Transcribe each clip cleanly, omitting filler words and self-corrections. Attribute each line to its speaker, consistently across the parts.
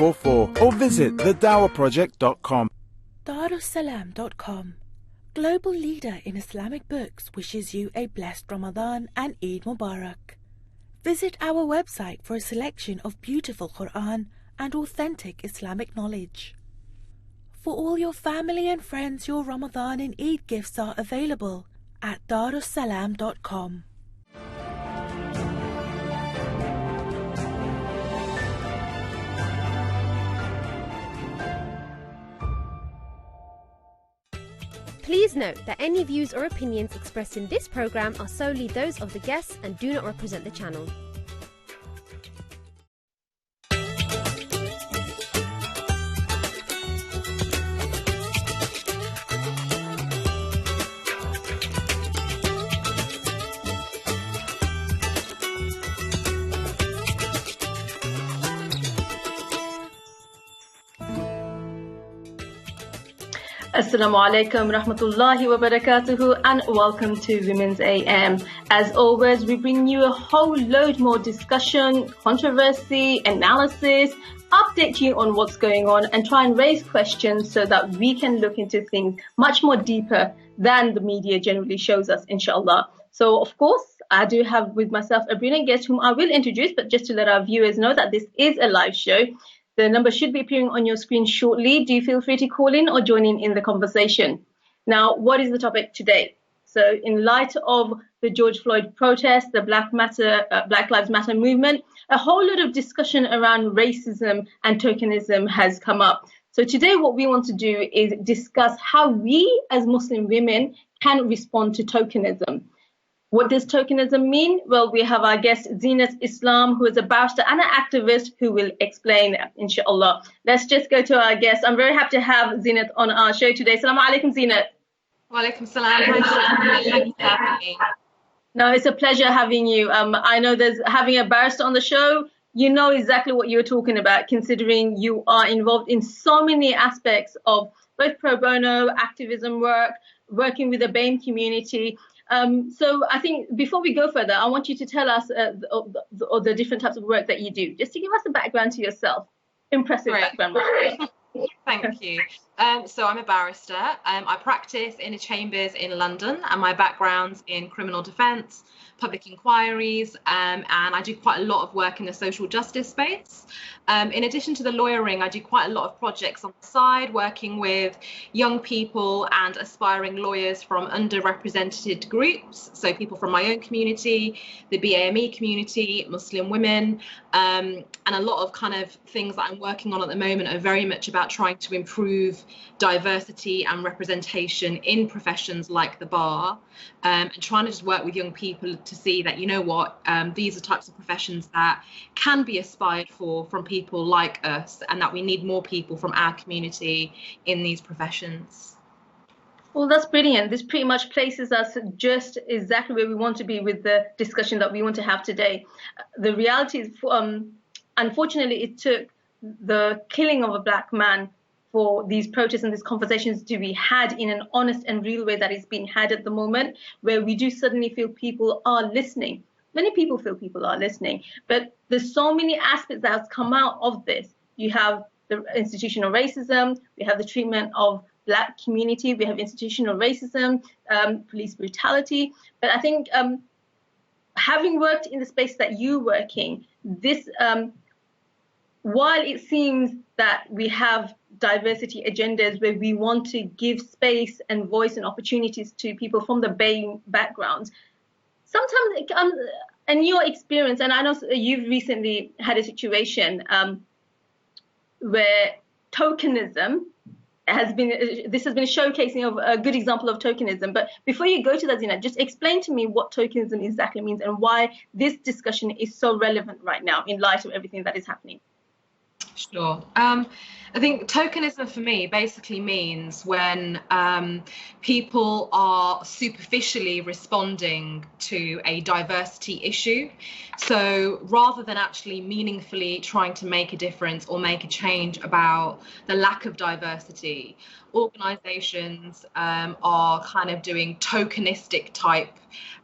Speaker 1: 0244 or visit thedawaproject.com.
Speaker 2: Darussalam.com, global leader in Islamic books, wishes you a blessed Ramadan and Eid Mubarak. Visit our website for a selection of beautiful Quran and authentic Islamic knowledge. For all your family and friends, your Ramadan and Eid gifts are available at darussalam.com.
Speaker 3: Please note that any views or opinions expressed in this program are solely those of the guests and do not represent the channel.
Speaker 4: Assalamu alaikum rahmatullahi wa barakatuhu, and welcome to Women's AM. As always, we bring you a whole load more discussion, controversy, analysis, update you on what's going on and try and raise questions so that we can look into things much more deeper than the media generally shows us, inshallah. So, of course, I do have with myself a brilliant guest whom I will introduce, but just to let our viewers know that this is a live show. The number should be appearing on your screen shortly. Do feel free to call in or join in the conversation. Now, what is the topic today? So in light of the George Floyd protest, the Black Lives Matter movement, a whole lot of discussion around racism and tokenism has come up. So today what we want to do is discuss how we as Muslim women can respond to tokenism. What does tokenism mean? Well, we have our guest Zinat Islam, who is a barrister and an activist, who will explain, inshallah. Let's just go to our guest. I'm very happy to have Zinat on our show today. Assalamu alaikum, Zinat.
Speaker 5: Wa alaikum salam. Thank you for having me.
Speaker 4: No, it's a pleasure having you. I know there's having a barrister on the show. You know exactly what you're talking about, considering you are involved in so many aspects of both pro bono, activism work, working with the BAME community. So I think before we go further, I want you to tell us the different types of work that you do, just to give us a background to yourself. Impressive background.
Speaker 5: Thank you. So I'm a barrister. I practice in a chambers in London, and my background's in criminal defence, public inquiries, and I do quite a lot of work in the social justice space. In addition to the lawyering, I do quite a lot of projects on the side, working with young people and aspiring lawyers from underrepresented groups, so people from my own community, the BAME community, Muslim women, and a lot of kind of things that I'm working on at the moment are very much about trying to improve diversity and representation in professions like the bar, and trying to just work with young people to see that, you know what, these are types of professions that can be aspired for from people like us, and that we need more people from our community in these professions.
Speaker 4: Well, that's brilliant. This pretty much places us just exactly where we want to be with the discussion that we want to have today. The reality is, unfortunately, it took the killing of a black man for these protests and these conversations to be had in an honest and real way that is being had at the moment, where we do suddenly feel people are listening. Many people feel people are listening, but there's so many aspects that have come out of this. You have the institutional racism, we have the treatment of black community, we have institutional racism, police brutality. But I think having worked in the space that you work in, this, while it seems that we have diversity agendas where we want to give space and voice and opportunities to people from the BAME backgrounds, sometimes, in your experience, and I know you've recently had a situation where tokenism has been a showcasing of a good example of tokenism. But before you go to that, Zina, just explain to me what tokenism exactly means and why this discussion is so relevant right now in light of everything that is happening.
Speaker 5: Sure. I think tokenism for me basically means when people are superficially responding to a diversity issue. So rather than actually meaningfully trying to make a difference or make a change about the lack of diversity, organisations are kind of doing tokenistic type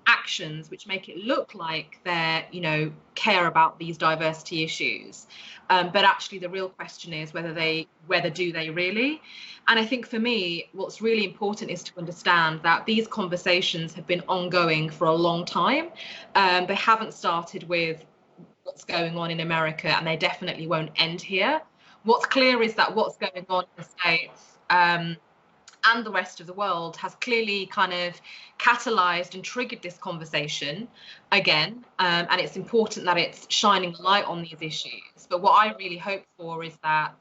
Speaker 5: actions which make it look like they're, care about these diversity issues. But actually the real question is whether do they really? And I think for me, what's really important is to understand that these conversations have been ongoing for a long time. They haven't started with what's going on in America, and they definitely won't end here. What's clear is that what's going on in the States and the rest of the world has clearly kind of catalyzed and triggered this conversation again. And it's important that it's shining light on these issues. But what I really hope for is that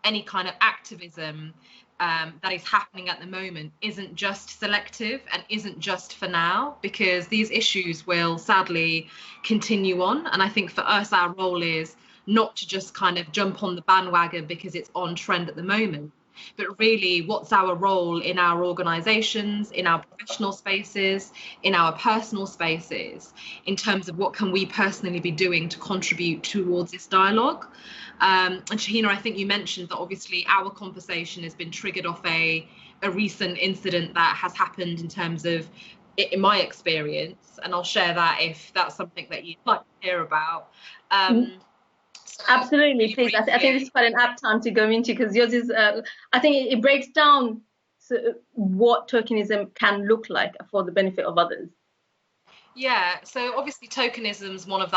Speaker 5: any kind of activism that is happening at the moment isn't just selective and isn't just for now, because these issues will sadly continue on. And I think for us, our role is not to just kind of jump on the bandwagon because it's on trend at the moment, but really what's our role in our organizations, in our professional spaces, in our personal spaces, in terms of what can we personally be doing to contribute towards this dialogue. And Shahina, I think you mentioned that obviously our conversation has been triggered off a recent incident that has happened in terms of, in my experience, and I'll share that if that's something that you'd like to hear about.
Speaker 4: Absolutely, please. I think this is quite an apt time to go into, because yours is, I think it breaks down what tokenism can look like for the benefit of others.
Speaker 5: Yeah, so obviously tokenism is one of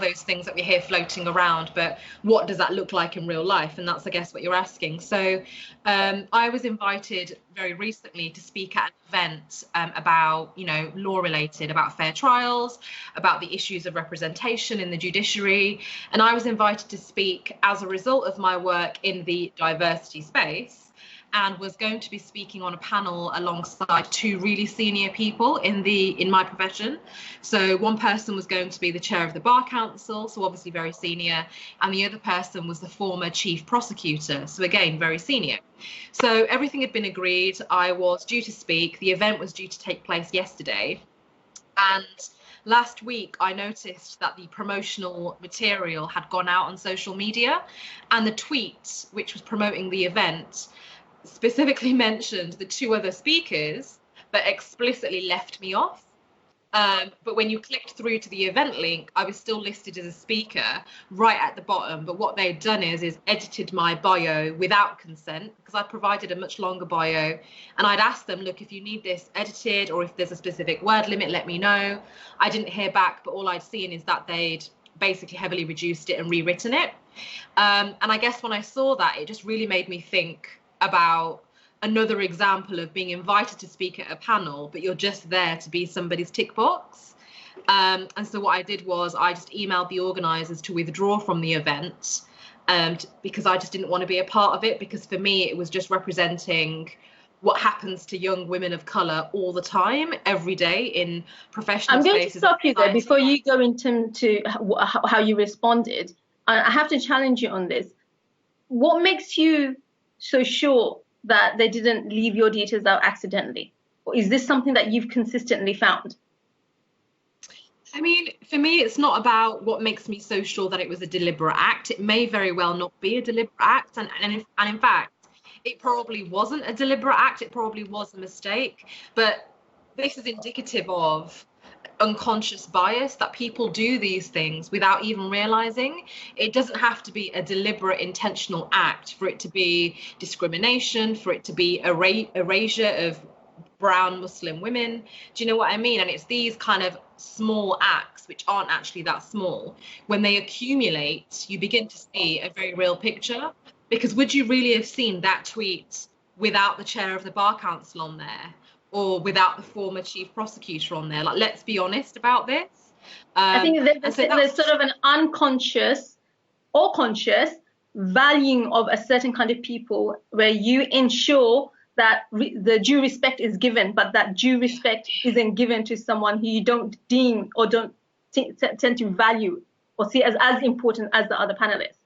Speaker 5: those things that we hear floating around, but what does that look like in real life? And that's, I guess, what you're asking. So I was invited very recently to speak at an event about, law related, about fair trials, about the issues of representation in the judiciary. And I was invited to speak as a result of my work in the diversity space, and was going to be speaking on a panel alongside two really senior people in my profession. So one person was going to be the chair of the Bar Council, so obviously very senior, and the other person was the former chief prosecutor, so again, very senior. So everything had been agreed. I was due to speak. The event was due to take place yesterday. And last week, I noticed that the promotional material had gone out on social media, and the tweet, which was promoting the event, specifically mentioned the two other speakers, but explicitly left me off. But when you clicked through to the event link, I was still listed as a speaker right at the bottom. But what they'd done is edited my bio without consent, because I provided a much longer bio. And I'd asked them, look, if you need this edited or if there's a specific word limit, let me know. I didn't hear back, but all I'd seen is that they'd basically heavily reduced it and rewritten it. And I guess when I saw that, it just really made me think about another example of being invited to speak at a panel, but you're just there to be somebody's tick box. And so what I did was I just emailed the organisers to withdraw from the event, because I just didn't want to be a part of it, because for me it was just representing what happens to young women of colour all the time, every day in professional spaces. I'm going
Speaker 4: to stop you there before you go into how you responded. I have to challenge you on this. What makes you so sure that they didn't leave your details out accidentally? Or is this something that you've consistently found?
Speaker 5: I mean, for me, it's not about what makes me so sure that it was a deliberate act. It may very well not be a deliberate act. And in fact, it probably wasn't a deliberate act. It probably was a mistake. But this is indicative of unconscious bias, that people do these things without even realizing. It doesn't have to be a deliberate intentional act for it to be discrimination, for it to be erasure of brown Muslim women. Do you know what I mean? And it's these kind of small acts, which aren't actually that small, when they accumulate, you begin to see a very real picture. Because would you really have seen that tweet without the chair of the Bar Council on there, or without the former chief prosecutor on there? Like, let's be honest about this.
Speaker 4: I think there's sort of an unconscious or conscious valuing of a certain kind of people, where you ensure that the due respect is given, but that due respect isn't given to someone who you don't deem or don't tend to value or see as important as the other panelists.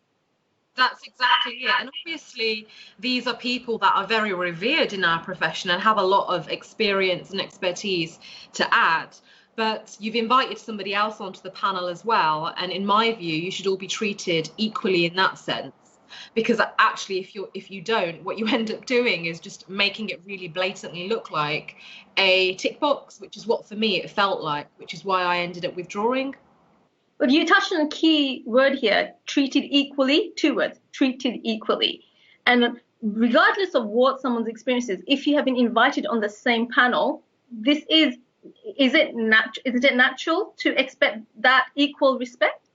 Speaker 5: That's exactly it. And obviously, these are people that are very revered in our profession and have a lot of experience and expertise to add. But you've invited somebody else onto the panel as well. And in my view, you should all be treated equally in that sense. because actually if you don't, what you end up doing is just making it really blatantly look like a tick box, which is what for me it felt like, which is why I ended up withdrawing.
Speaker 4: But you touched on a key word here, treated equally, 2 words, treated equally. And regardless of what someone's experience is, if you have been invited on the same panel, is it natural to expect that equal respect?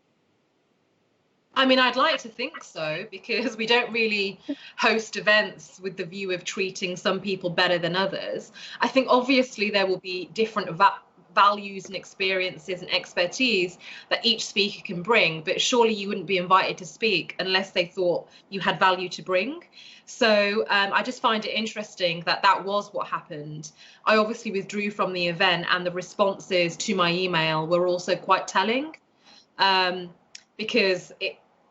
Speaker 5: I mean, I'd like to think so, because we don't really host events with the view of treating some people better than others. I think obviously there will be different values and experiences and expertise that each speaker can bring, but surely you wouldn't be invited to speak unless they thought you had value to bring. So I just find it interesting that that was what happened. I obviously withdrew from the event, and the responses to my email were also quite telling, because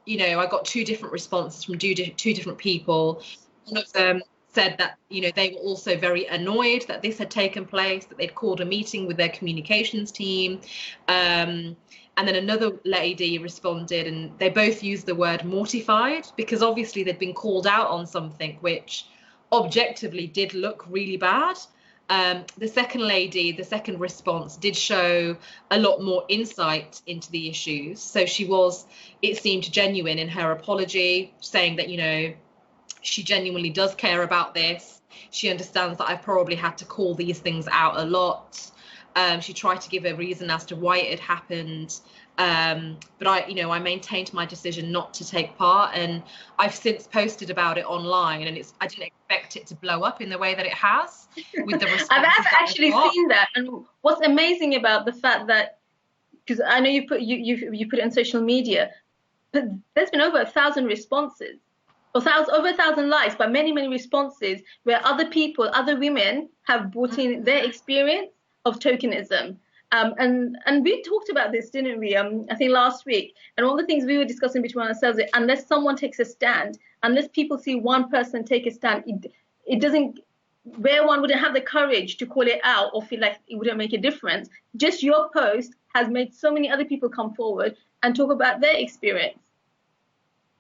Speaker 5: I got 2 different responses from 2 different people. One of them said that they were also very annoyed that this had taken place, that they'd called a meeting with their communications team, and then another lady responded, and they both used the word mortified, because obviously they'd been called out on something which objectively did look really bad. The second response did show a lot more insight into the issues. So it seemed genuine in her apology, saying that she genuinely does care about this. She understands that I've probably had to call these things out a lot. She tried to give a reason as to why it had happened. But I maintained my decision not to take part, and I've since posted about it online, and I didn't expect it to blow up in the way that it has with the responses.
Speaker 4: I've actually seen that, and what's amazing about the fact that, because I know you put it on social media, but there's been over 1,000 responses. Over 1,000 likes, but many responses where other women have brought in their experience of tokenism. And we talked about this, didn't we? I think last week. And all the things we were discussing between ourselves, unless someone takes a stand, unless people see one person take a stand, it doesn't, where one wouldn't have the courage to call it out or feel like it wouldn't make a difference. Just your post has made so many other people come forward and talk about their experience.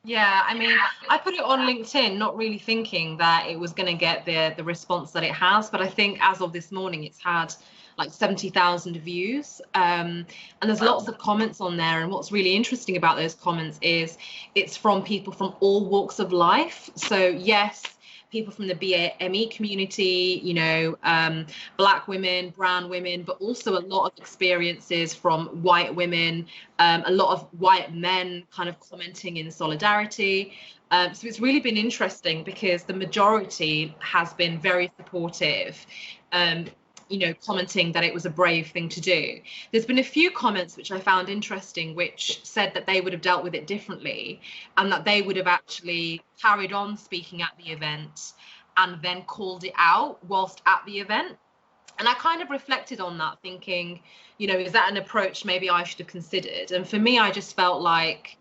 Speaker 5: Yeah, I mean, I put it on LinkedIn not really thinking that it was going to get the response that it has, but I think as of this morning it's had like 70,000 views, and there's lots of comments on there. And what's really interesting about those comments is it's from people from all walks of life. So yes, people from the BAME community, Black women, brown women, but also a lot of experiences from white women, a lot of white men kind of commenting in solidarity. So it's really been interesting because the majority has been very supportive, commenting that it was a brave thing to do. There's been a few comments which I found interesting, which said that they would have dealt with it differently, and that they would have actually carried on speaking at the event and then called it out whilst at the event. And I kind of reflected on that, thinking, is that an approach maybe I should have considered? And for me, I just felt like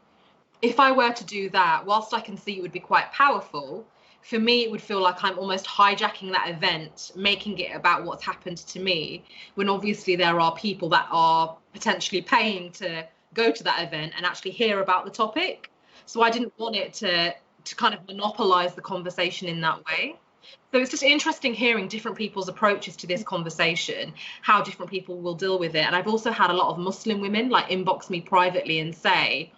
Speaker 5: if I were to do that, whilst I can see it would be quite powerful, for me, it would feel like I'm almost hijacking that event, making it about what's happened to me, when obviously there are people that are potentially paying to go to that event and actually hear about the topic. So I didn't want it to kind of monopolize the conversation in that way. So it's just interesting hearing different people's approaches to this conversation, how different people will deal with it. And I've also had a lot of Muslim women like inbox me privately and say,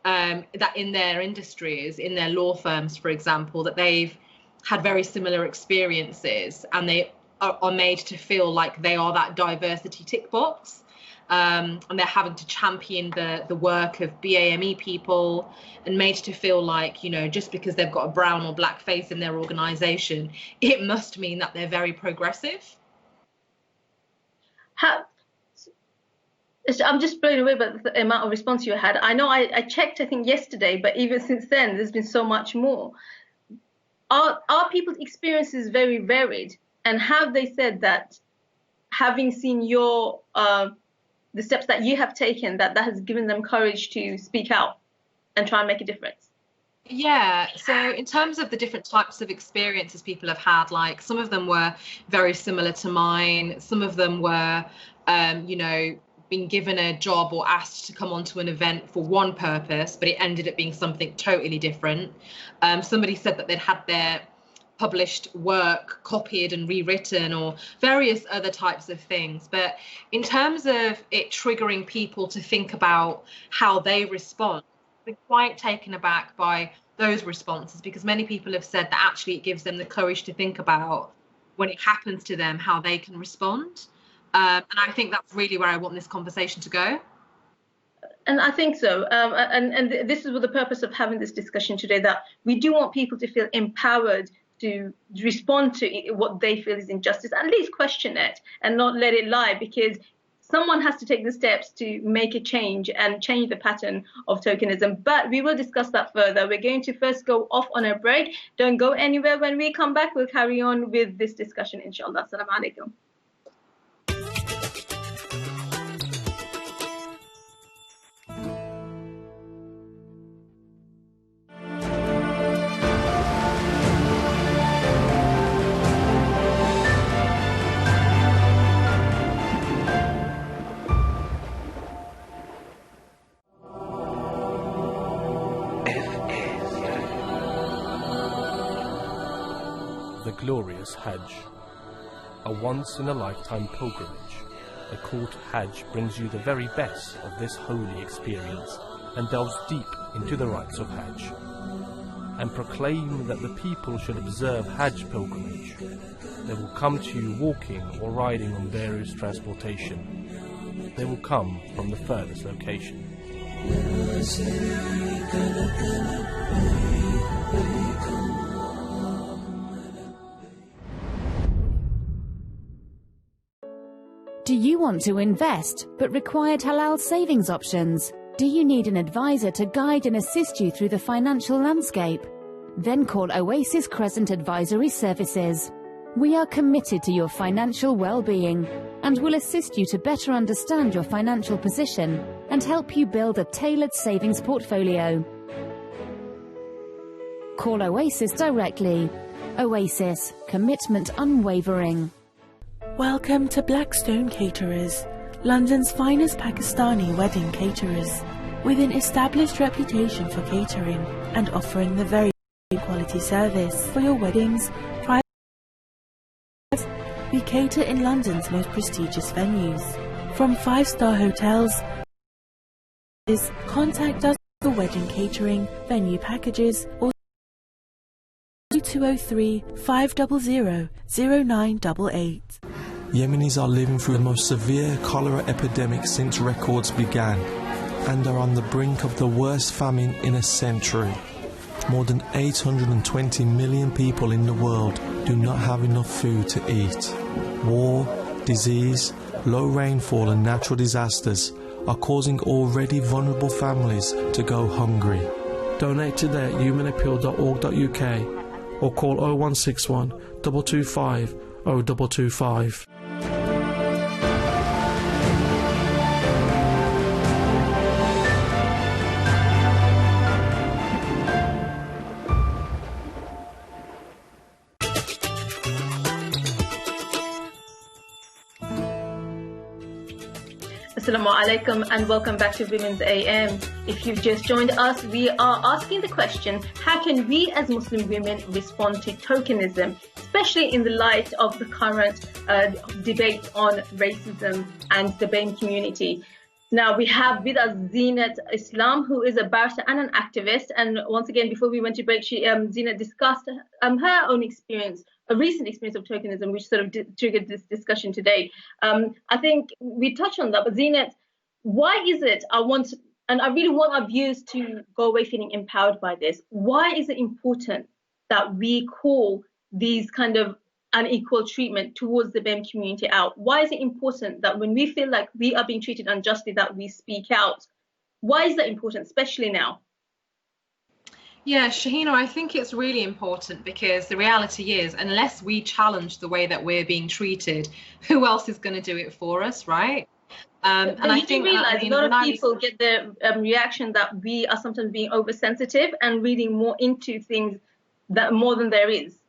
Speaker 5: that in their industries, in their law firms, for example, that they've had very similar experiences, and they are made to feel like they are that diversity tick box, and they're having to champion the work of BAME people, and made to feel like, just because they've got a brown or black face in their organization, it must mean that they're very progressive.
Speaker 4: I'm just blown away by the amount of response you had. I know I checked, I think yesterday, but even since then, there's been so much more. Are people's experiences very varied? And have they said that having seen the steps that you have taken, that has given them courage to speak out and try and make a difference?
Speaker 5: Yeah, so in terms of the different types of experiences people have had, like some of them were very similar to mine. Some of them were, been given a job or asked to come onto an event for one purpose, but it ended up being something totally different. Somebody said that they'd had their published work copied and rewritten, or various other types of things. But in terms of it triggering people to think about how they respond, I've been quite taken aback by those responses, because many people have said that actually it gives them the courage to think about when it happens to them, how they can respond. And I think that's really where I want this conversation to go.
Speaker 4: And I think so. And this is the purpose of having this discussion today, that we do want people to feel empowered to respond to what they feel is injustice, at least question it and not let it lie, because someone has to take the steps to make a change and change the pattern of tokenism. But we will discuss that further. We're going to first go off on a break. Don't go anywhere. When we come back, we'll carry on with this discussion, inshallah. Assalamu alaikum.
Speaker 6: The glorious Hajj, a once-in-a-lifetime pilgrimage. A call to Hajj brings you the very best of this holy experience and delves deep into the rites of Hajj, and proclaim that the people should observe Hajj pilgrimage. They will come to you walking or riding on various transportation. They will come from the furthest location.
Speaker 7: Do you want to invest but required halal savings options? Do you need an advisor to guide and assist you through the financial landscape? Then call Oasis Crescent Advisory Services. We are committed to your financial well-being and will assist you to better understand your financial position and help you build a tailored savings portfolio. Call Oasis directly. Oasis, commitment unwavering.
Speaker 2: Welcome to Blackstone Caterers, London's finest Pakistani wedding caterers, with an established reputation for catering and offering the very quality service for your weddings. We cater in London's most prestigious venues, from 5-star hotels. Contact us for wedding catering, venue packages, or 203 500 0988.
Speaker 8: Yemenis are living through the most severe cholera epidemic since records began, and are on the brink of the worst famine in a century. More than 820 million people in the world do not have enough food to eat. War, disease, low rainfall and natural disasters are causing already vulnerable families to go hungry.
Speaker 9: Donate today at humanappeal.org.uk or call 0161 225 0225.
Speaker 4: Assalamu alaikum and welcome back to Women's AM. If you've just joined us, we are asking the question, how can we as Muslim women respond to tokenism, especially in the light of the current debate on racism and the BAME community? Now we have with us Zeenat Islam, who is a barrister and an activist. And once again, before we went to break, Zeenat discussed her own experience, a recent experience of tokenism, which sort of triggered this discussion today. I think we touched on that, but Zeenat, why is it I really want our viewers to go away feeling empowered by this. Why is it important that we call these kind of unequal treatment towards the BAME community out? Why is it important that when we feel like we are being treated unjustly, that we speak out? Why is that important, especially now?
Speaker 5: Yeah, Shahina, I think it's really important because the reality is, unless we challenge the way that we're being treated, who else is going to do it for us, right? And I think
Speaker 4: realize a lot of people get the reaction that we are sometimes being oversensitive and reading more into things that more than there is.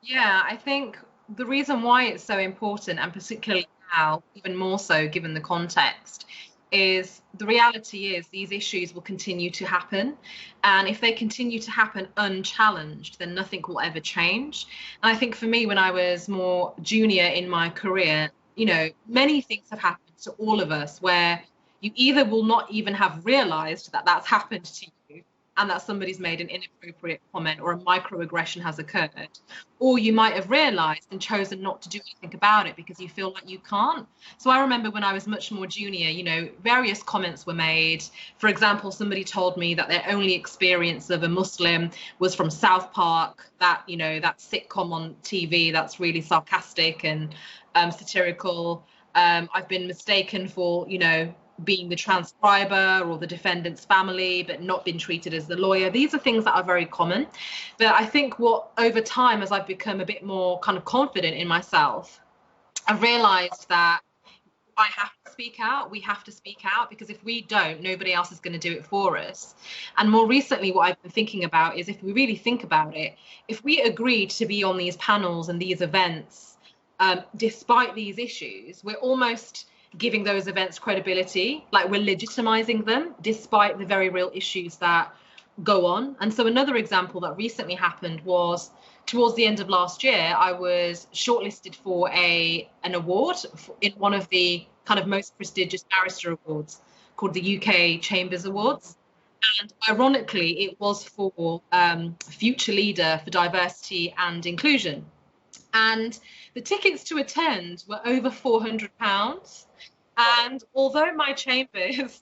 Speaker 5: Yeah, I think the reason why it's so important, and particularly now, even more so given the context, is the reality is these issues will continue to happen. And if they continue to happen unchallenged, then nothing will ever change. And I think for me, when I was more junior in my career, you know, many things have happened to all of us where you either will not even have realized that that's happened to you and that somebody's made an inappropriate comment or a microaggression has occurred, or you might have realized and chosen not to do anything about it because you feel like you can't. So I remember when I was much more junior, you know, various comments were made. For example, somebody told me that their only experience of a Muslim was from South Park, that, you know, that sitcom on TV that's really sarcastic and satirical. I've been mistaken for, you know, being the transcriber or the defendant's family, but not been treated as the lawyer. These are things that are very common. But I think what over time, as I've become a bit more kind of confident in myself, I've realized that I have to speak out. We have to speak out, because if we don't, nobody else is going to do it for us. And more recently, what I've been thinking about is, if we really think about it, if we agreed to be on these panels and these events, despite these issues, we're almost giving those events credibility, like we're legitimizing them despite the very real issues that go on. And so another example that recently happened was towards the end of last year, I was shortlisted for an award in one of the kind of most prestigious barrister awards called the UK Chambers Awards. And ironically, it was for Future Leader for Diversity and Inclusion. And the tickets to attend were over £400. And although my chambers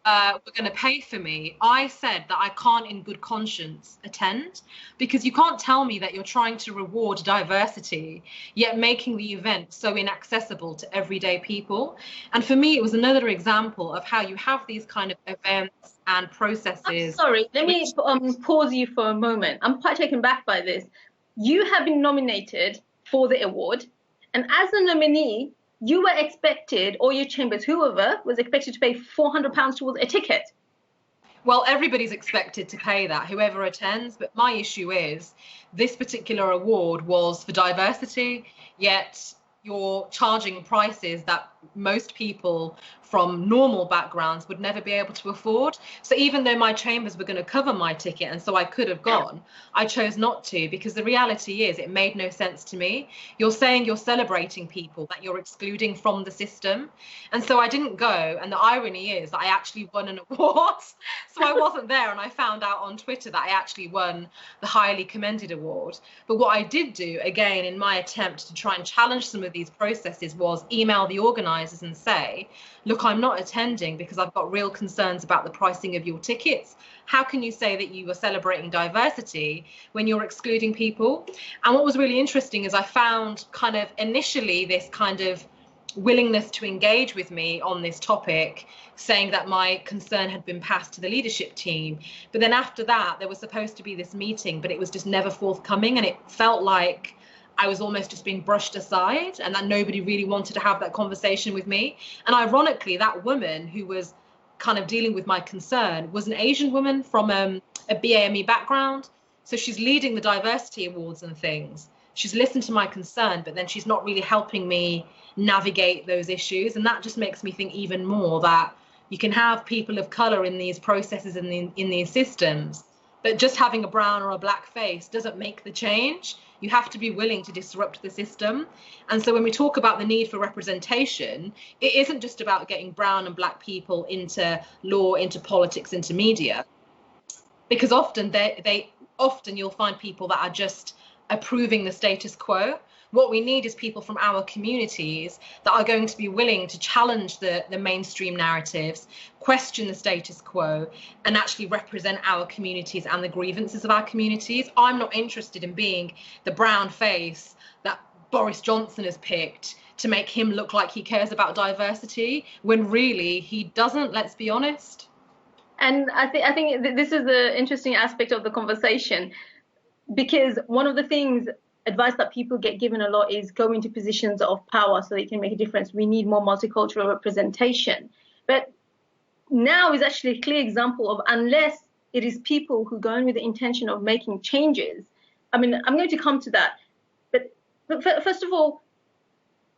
Speaker 5: were going to pay for me, I said that I can't in good conscience attend, because you can't tell me that you're trying to reward diversity, yet making the event so inaccessible to everyday people. And for me, it was another example of how you have these kind of events and processes.
Speaker 4: Sorry, let me pause you for a moment. I'm quite taken back by this. You have been nominated for the award, and as a nominee, you were expected, or your chambers, whoever, was expected to pay £400 towards a ticket.
Speaker 5: Well, everybody's expected to pay that, whoever attends. But my issue is this particular award was for diversity, yet you're charging prices that most people from normal backgrounds would never be able to afford. So even though my chambers were going to cover my ticket, and so I could have gone, I chose not to, because the reality is it made no sense to me. You're saying you're celebrating people that you're excluding from the system. And so I didn't go. And the irony is that I actually won an award. So I wasn't there, and I found out on Twitter that I actually won the highly commended award. But what I did do, again, in my attempt to try and challenge some of these processes, was email the organisers and say, look, I'm not attending because I've got real concerns about the pricing of your tickets. How can you say that you are celebrating diversity when you're excluding people? And what was really interesting is I found kind of initially this kind of willingness to engage with me on this topic, saying that my concern had been passed to the leadership team. But then after that, there was supposed to be this meeting, but it was just never forthcoming. And it felt like I was almost just being brushed aside, and that nobody really wanted to have that conversation with me. And ironically, that woman who was kind of dealing with my concern was an Asian woman from a BAME background. So she's leading the diversity awards and things. She's listened to my concern, but then she's not really helping me navigate those issues. And that just makes me think even more that you can have people of color in these processes and in these systems, but just having a brown or a black face doesn't make the change. You have to be willing to disrupt the system. And so when we talk about the need for representation, it isn't just about getting brown and black people into law, into politics, into media, because often often you'll find people that are just approving the status quo. What we need is people from our communities that are going to be willing to challenge the mainstream narratives, question the status quo, and actually represent our communities and the grievances of our communities. I'm not interested in being the brown face that Boris Johnson has picked to make him look like he cares about diversity, when really he doesn't, let's be honest.
Speaker 4: And I think this is the interesting aspect of the conversation, because one of the things, advice that people get given a lot, is go into positions of power so they can make a difference. We need more multicultural representation. But now is actually a clear example of, unless it is people who go in with the intention of making changes. I mean, I'm going to come to that. But first of all,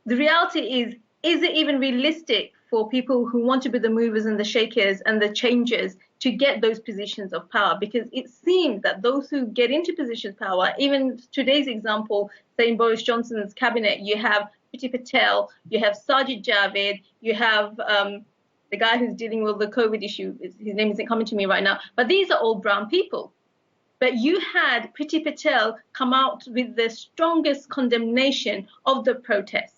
Speaker 4: the reality is is it even realistic for people who want to be the movers and the shakers and the changers to get those positions of power? Because it seems that those who get into positions of power, even today's example, say in Boris Johnson's cabinet, you have Priti Patel, you have Sajid Javid, you have the guy who's dealing with the COVID issue. His name isn't coming to me right now. But these are all brown people. But you had Priti Patel come out with the strongest condemnation of the protests.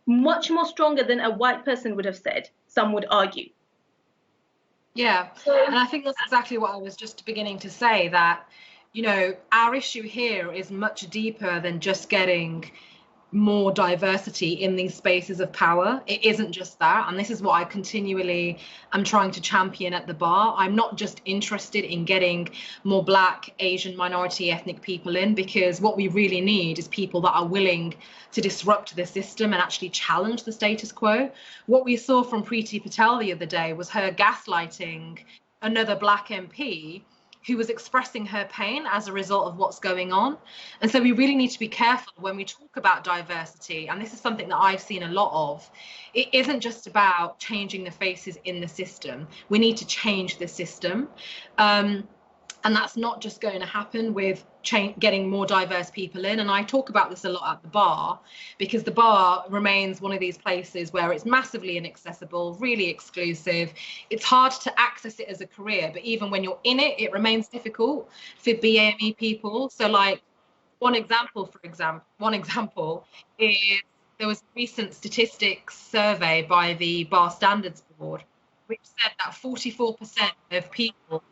Speaker 4: Much more stronger than a white person would have said, some would argue.
Speaker 5: Yeah, and I think that's exactly what I was just beginning to say, that, you know, our issue here is much deeper than just getting more diversity in these spaces of power. It isn't just that, and this is what I continually am trying to champion at the bar. I'm not just interested in getting more Black, Asian, minority ethnic people in, because what we really need is people that are willing to disrupt the system and actually challenge the status quo. What we saw from Priti Patel the other day was her gaslighting another Black MP who was expressing her pain as a result of what's going on. And so we really need to be careful when we talk about diversity, and this is something that I've seen a lot of. It isn't just about changing the faces in the system. We need to change the system. And that's not just going to happen with getting more diverse people in. And I talk about this a lot at the bar, because the bar remains one of these places where it's massively inaccessible, really exclusive. It's hard to access it as a career, but even when you're in it, it remains difficult for BAME people. So like one example is there was a recent statistics survey by the Bar Standards Board, which said that 44% of people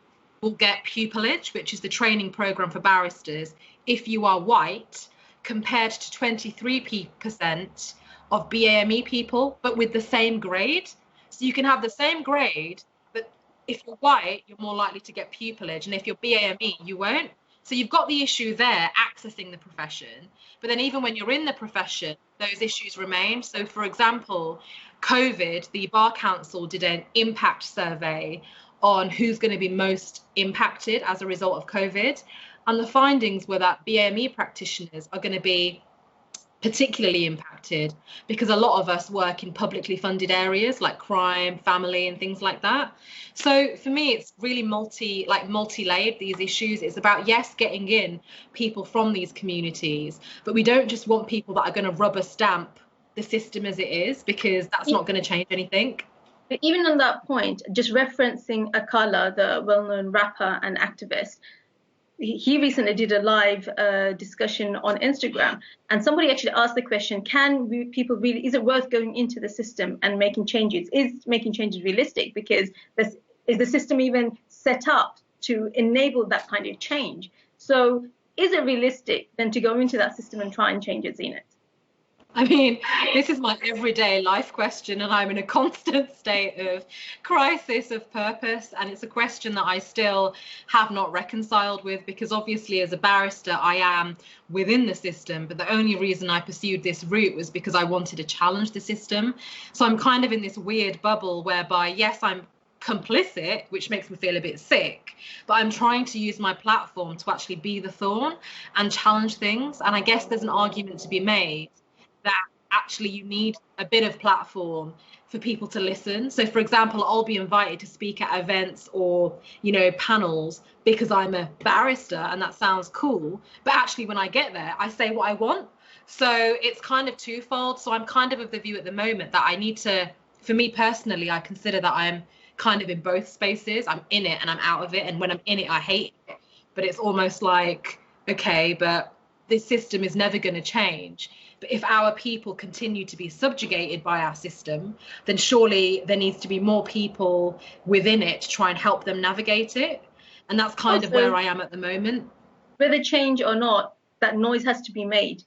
Speaker 5: will get pupillage, which is the training program for barristers, if you are white, compared to 23% of BAME people, but with the same grade. So you can have the same grade, but if you're white, you're more likely to get pupillage, and if you're BAME, you won't. So you've got the issue there, accessing the profession, but then even when you're in the profession, those issues remain. So for example, COVID, the Bar Council did an impact survey on who's going to be most impacted as a result of COVID. And the findings were that BAME practitioners are going to be particularly impacted, because a lot of us work in publicly funded areas like crime, family, and things like that. So for me, it's really multi-layered, these issues. It's about, yes, getting in people from these communities, but we don't just want people that are going to rubber stamp the system as it is, because that's not going to change anything.
Speaker 4: But even on that point, just referencing Akala, the well-known rapper and activist, he recently did a live discussion on Instagram, and somebody actually asked the question, is it worth going into the system and making changes? Is making changes realistic? Because is the system even set up to enable that kind of change? So is it realistic then to go into that system and try and change it, Zenith?
Speaker 5: I mean, this is my everyday life question, and I'm in a constant state of crisis of purpose. And it's a question that I still have not reconciled with, because obviously as a barrister, I am within the system. But the only reason I pursued this route was because I wanted to challenge the system. So I'm kind of in this weird bubble whereby, yes, I'm complicit, which makes me feel a bit sick, but I'm trying to use my platform to actually be the thorn and challenge things. And I guess there's an argument to be made that actually you need a bit of platform for people to listen. So for example, I'll be invited to speak at events or, panels because I'm a barrister and that sounds cool. But actually when I get there, I say what I want. So it's kind of twofold. So I'm kind of the view at the moment that I need to, for me personally, I consider that I'm kind of in both spaces. I'm in it and I'm out of it. And when I'm in it, I hate it. But it's almost like, okay, but this system is never going to change. But if our people continue to be subjugated by our system, then surely there needs to be more people within it to try and help them navigate it. And that's kind of where I am at the moment.
Speaker 4: Whether change or not, that noise has to be made,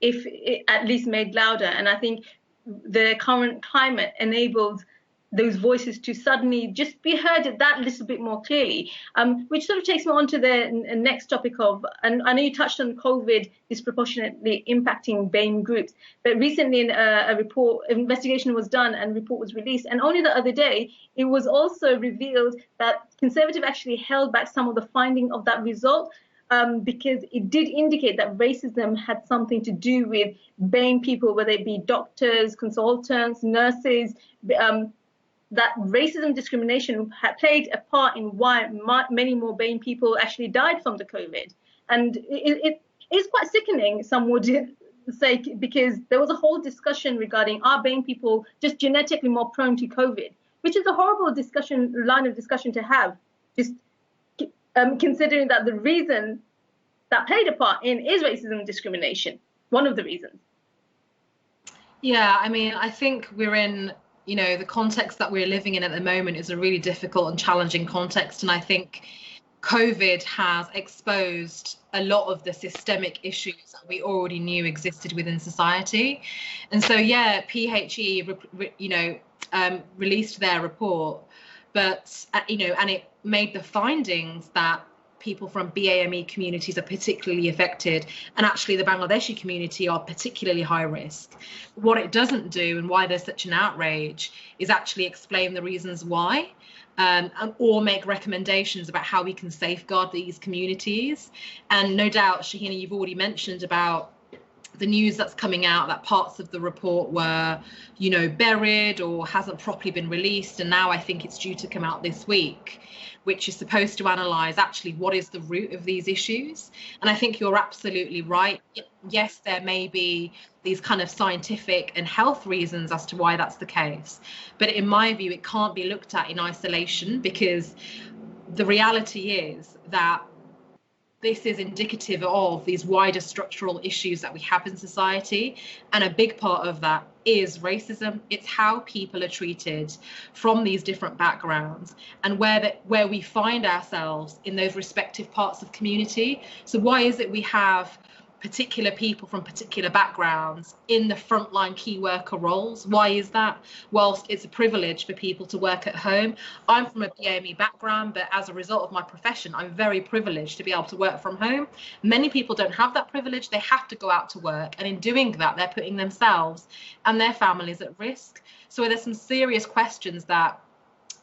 Speaker 4: if it at least made louder. And I think the current climate enables those voices to suddenly just be heard that little bit more clearly, which sort of takes me on to the next topic of, and I know you touched on COVID disproportionately impacting BAME groups, but recently investigation was done and a report was released, and only the other day it was also revealed that Conservative actually held back some of the finding of that result, because it did indicate that racism had something to do with BAME people, whether it be doctors, consultants, nurses, that racism discrimination had played a part in why many more BAME people actually died from the COVID. And it is quite sickening, some would say, because there was a whole discussion regarding are BAME people just genetically more prone to COVID, which is a horrible line of discussion to have, just considering that the reason that played a part in is racism and discrimination, one of the reasons.
Speaker 5: Yeah, I mean, I think we're in, the context that we're living in at the moment is a really difficult and challenging context. And I think COVID has exposed a lot of the systemic issues that we already knew existed within society. And so, yeah, PHE, released their report, but, and it made the findings that people from BAME communities are particularly affected, and actually the Bangladeshi community are particularly high risk. What it doesn't do, and why there's such an outrage, is actually explain the reasons why, or make recommendations about how we can safeguard these communities. And no doubt, Shahina, you've already mentioned about the news that's coming out that parts of the report were, buried or hasn't properly been released. And now I think it's due to come out this week, which is supposed to analyse actually what is the root of these issues. And I think you're absolutely right. Yes, there may be these kind of scientific and health reasons as to why that's the case. But in my view, it can't be looked at in isolation, because the reality is that this is indicative of these wider structural issues that we have in society. And a big part of that is racism. It's how people are treated from these different backgrounds and where we find ourselves in those respective parts of community. So why is it we have particular people from particular backgrounds in the frontline key worker roles? Why is that? Whilst it's a privilege for people to work at home, I'm from a BAME background, but as a result of my profession, I'm very privileged to be able to work from home. Many people don't have that privilege. They have to go out to work, and in doing that, they're putting themselves and their families at risk. So there's some serious questions that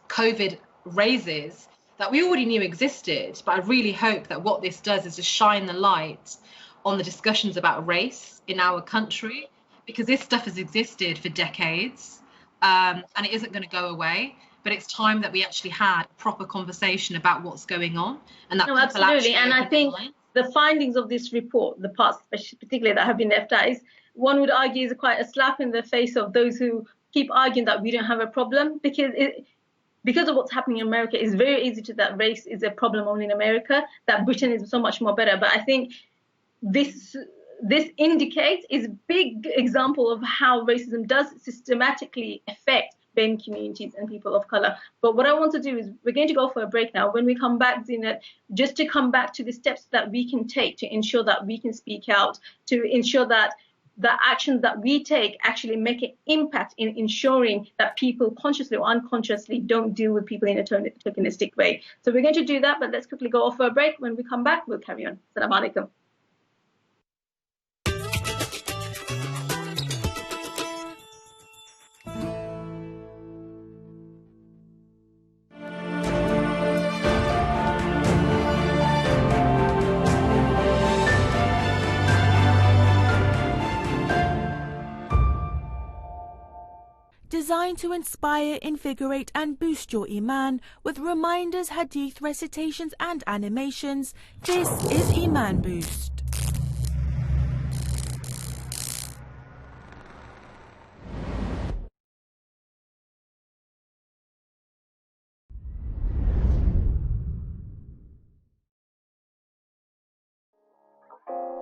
Speaker 5: COVID raises that we already knew existed, but I really hope that what this does is just shine the light on the discussions about race in our country, because this stuff has existed for decades, and it isn't going to go away. But it's time that we actually had a proper conversation about what's going on, and that
Speaker 4: absolutely. And I think the findings of this report, the parts particularly that have been left out, is one would argue is quite a slap in the face of those who keep arguing that we don't have a problem, because of what's happening in America. It's very easy to that race is a problem only in America, that Britain is so much more better. But I think this indicates is a big example of how racism does systematically affect BAME communities and people of color. But what I want to do is we're going to go for a break now. When we come back, Zinat, just to come back to the steps that we can take to ensure that we can speak out, to ensure that the actions that we take actually make an impact in ensuring that people consciously or unconsciously don't deal with people in a tokenistic way. So we're going to do that, but let's quickly go off for a break. When we come back, we'll carry on. Assalamu alaikum.
Speaker 2: Designed to inspire, invigorate and boost your Iman with reminders, hadith, recitations and animations, this is Iman Boost.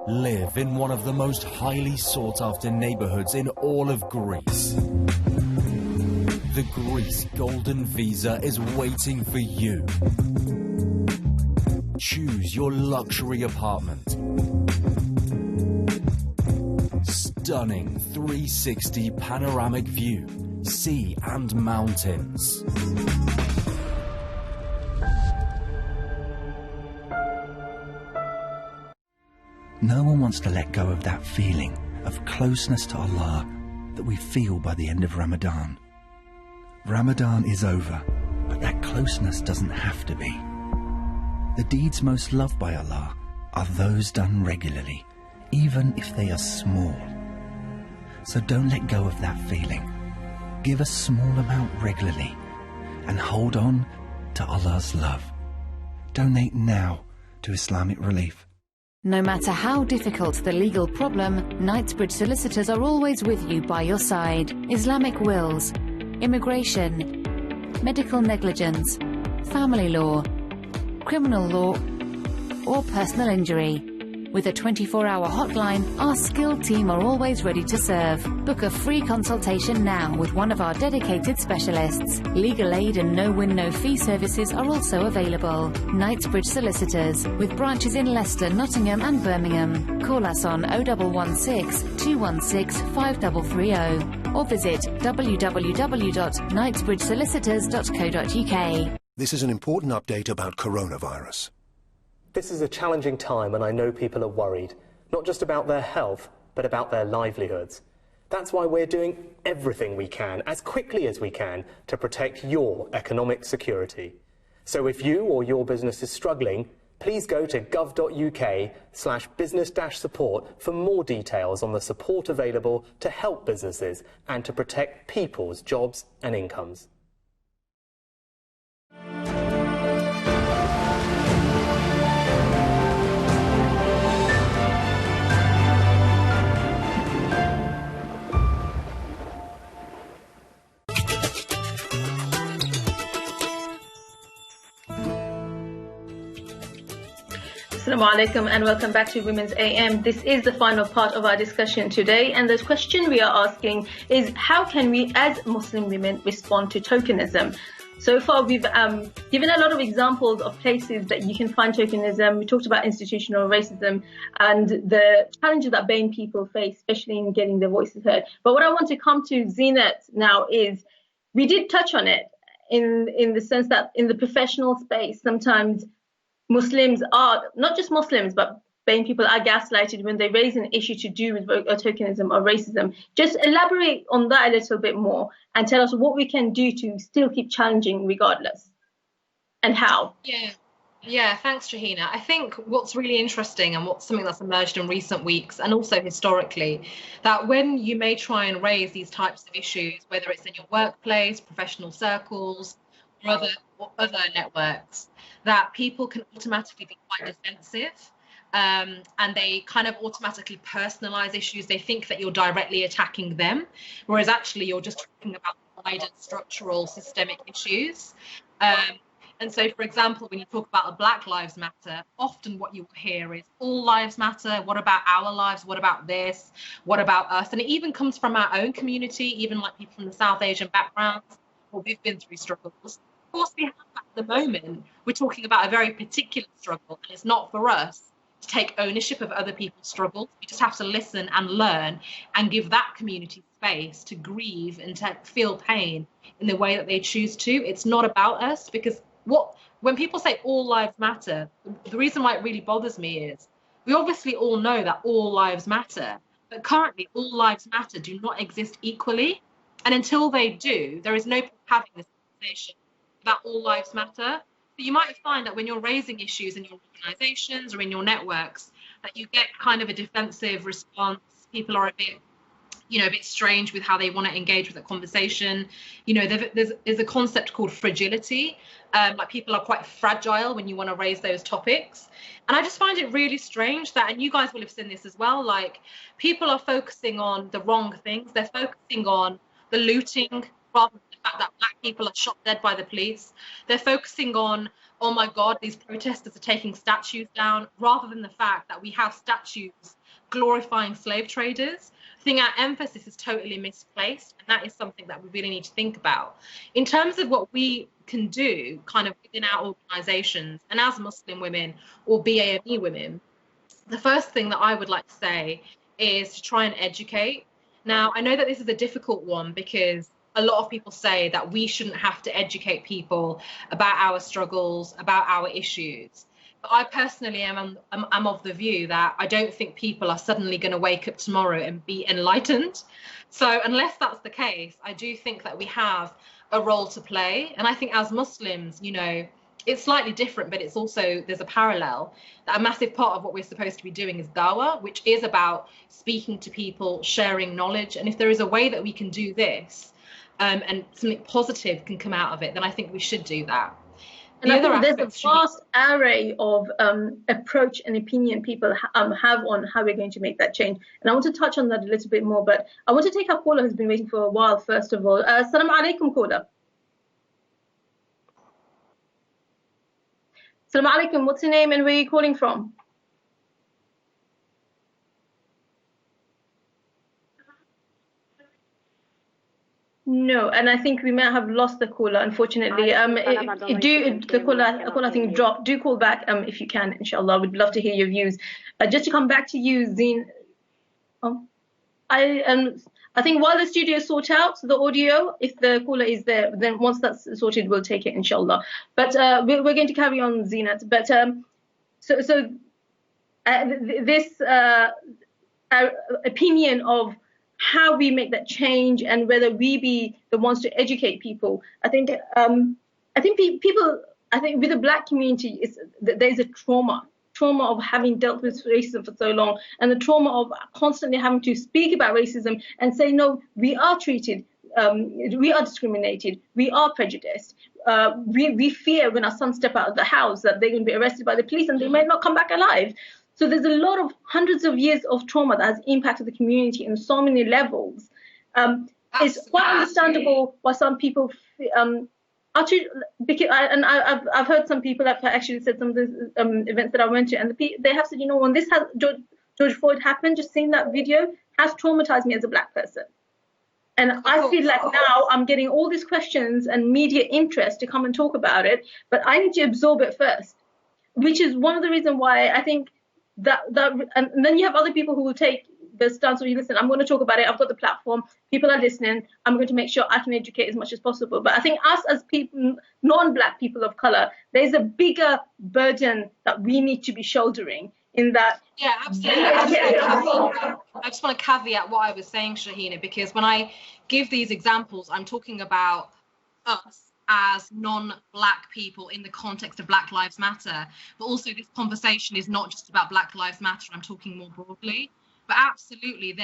Speaker 10: Live in one of the most highly sought-after neighborhoods in all of Greece. The Greece Golden Visa is waiting for you. Choose your luxury apartment. Stunning 360 panoramic view, sea and mountains.
Speaker 11: No one wants to let go of that feeling of closeness to Allah that we feel by the end of Ramadan. Ramadan is over, but that closeness doesn't have to be. The deeds most loved by Allah are those done regularly, even if they are small. So don't let go of that feeling. Give a small amount regularly and hold on to Allah's love. Donate now to Islamic Relief.
Speaker 7: No matter how difficult the legal problem, Knightsbridge Solicitors are always with you by your side. Islamic wills, immigration, medical negligence, family law, criminal law, or personal injury. With a 24-hour hotline, our skilled team are always ready to serve. Book a free consultation now with one of our dedicated specialists. Legal aid and no-win, no-fee services are also available. Knightsbridge Solicitors, with branches in Leicester, Nottingham and Birmingham. Call us on 0116 216 5330 or visit www.knightsbridgesolicitors.co.uk.
Speaker 12: This is an important update about coronavirus.
Speaker 13: This is a challenging time, and I know people are worried, not just about their health, but about their livelihoods. That's why we're doing everything we can, as quickly as we can, to protect your economic security. So if you or your business is struggling, please go to gov.uk/business-support for more details on the support available to help businesses and to protect people's jobs and incomes.
Speaker 4: Assalamu alaikum and welcome back to Women's AM. This is the final part of our discussion today, and the question we are asking is, how can we as Muslim women respond to tokenism? So far we've given a lot of examples of places that you can find tokenism. We talked about institutional racism and the challenges that BAME people face, especially in getting their voices heard. But what I want to come to Zinat now is, we did touch on it in the sense that in the professional space, sometimes Muslims are, not just Muslims, but BAME people are gaslighted when they raise an issue to do with tokenism or racism. Just elaborate on that a little bit more and tell us what we can do to still keep challenging regardless, and how.
Speaker 5: Yeah, thanks, Shahina. I think what's really interesting and what's something that's emerged in recent weeks and also historically, that when you may try and raise these types of issues, whether it's in your workplace, professional circles, or other networks, that people can automatically be quite defensive, and they kind of automatically personalize issues. They think that you're directly attacking them, whereas actually you're just talking about wider structural systemic issues. And so, for example, when you talk about Black Lives Matter, often what you will hear is all lives matter. What about our lives? What about this? What about us? And it even comes from our own community, even like people from the South Asian backgrounds, or we've been through struggles. Of course, we have at the moment, we're talking about a very particular struggle, and it's not for us to take ownership of other people's struggles. We just have to listen and learn and give that community space to grieve and to feel pain in the way that they choose to. It's not about us, because when people say all lives matter, the reason why it really bothers me is we obviously all know that all lives matter, but currently all lives matter do not exist equally. And until they do, there is no point having this conversation about all lives matter. But you might find that when you're raising issues in your organizations or in your networks, that you get kind of a defensive response. People are a bit strange with how they want to engage with the conversation. There's a concept called fragility. Like people are quite fragile when you want to raise those topics. And I just find it really strange that, and you guys will have seen this as well, like people are focusing on the wrong things. They're focusing on the looting rather than the fact that Black people are shot dead by the police. They're focusing on, oh my God, these protesters are taking statues down, rather than the fact that we have statues glorifying slave traders. I think our emphasis is totally misplaced, and that is something that we really need to think about. In terms of what we can do kind of within our organisations and as Muslim women or BAME women, the first thing that I would like to say is to try and educate. Now, I know that this is a difficult one because a lot of people say that we shouldn't have to educate people about our struggles, about our issues. But I personally am of the view that I don't think people are suddenly going to wake up tomorrow and be enlightened. So unless that's the case, I do think that we have a role to play. And I think as Muslims, it's slightly different, but it's also, there's a parallel. That a massive part of what we're supposed to be doing is dawah, which is about speaking to people, sharing knowledge. And if there is a way that we can do this, and something positive can come out of it, then I think we should do that.
Speaker 4: And I think there's a vast array of approach and opinion people have on how we're going to make that change. And I want to touch on that a little bit more, but I want to take our caller who's been waiting for a while, first of all. Assalamu alaikum, caller. Assalamu alaikum, what's your name and where are you calling from? No, and I think we may have lost the caller, unfortunately. The caller, I think, dropped. Do call back if you can, inshallah. We'd love to hear your views. Just to come back to you, Zine. I think while the studio sort out the audio, if the caller is there, then once that's sorted, we'll take it, inshallah. But we're going to carry on, Zinat. But this opinion of how we make that change and whether we be the ones to educate people. I think people, I think with the black community, there's a trauma of having dealt with racism for so long, and the trauma of constantly having to speak about racism and say, no, we are treated, we are discriminated, we are prejudiced. We fear when our sons step out of the house that they're going to be arrested by the police and they might not come back alive. So there's a lot of hundreds of years of trauma that has impacted the community on so many levels. It's quite understandable why some people I've heard some people have actually said some of the events that I went to, and they have said, you know, when this George Floyd happened, just seeing that video has traumatized me as a black person. And I feel like now I'm getting all these questions and media interest to come and talk about it, but I need to absorb it first, which is one of the reasons why I think and then you have other people who will take the stance where you listen, I'm going to talk about it, I've got the platform, people are listening, I'm going to make sure I can educate as much as possible. But I think us as people, non-black people of color, there's a bigger burden that we need to be shouldering in that.
Speaker 5: Yeah, absolutely. I just want to caveat what I was saying, Shahina, because when I give these examples, I'm talking about us as non-black people in the context of Black Lives Matter, but also this conversation is not just about Black Lives Matter, I'm talking more broadly. But absolutely,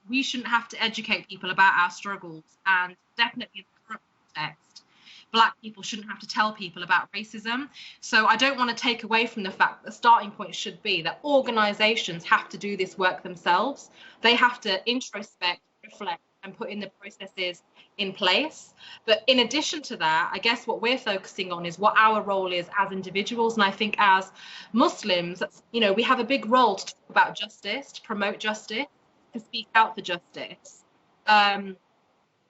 Speaker 5: we shouldn't have to educate people about our struggles, and definitely in the current context, black people shouldn't have to tell people about racism. So I don't want to take away from the fact that the starting point should be that organisations have to do this work themselves. They have to introspect, reflect, and put in the processes in place. But in addition to that, I guess what we're focusing on is what our role is as individuals. And I think as Muslims, you know, we have a big role to talk about justice, to promote justice, to speak out for justice.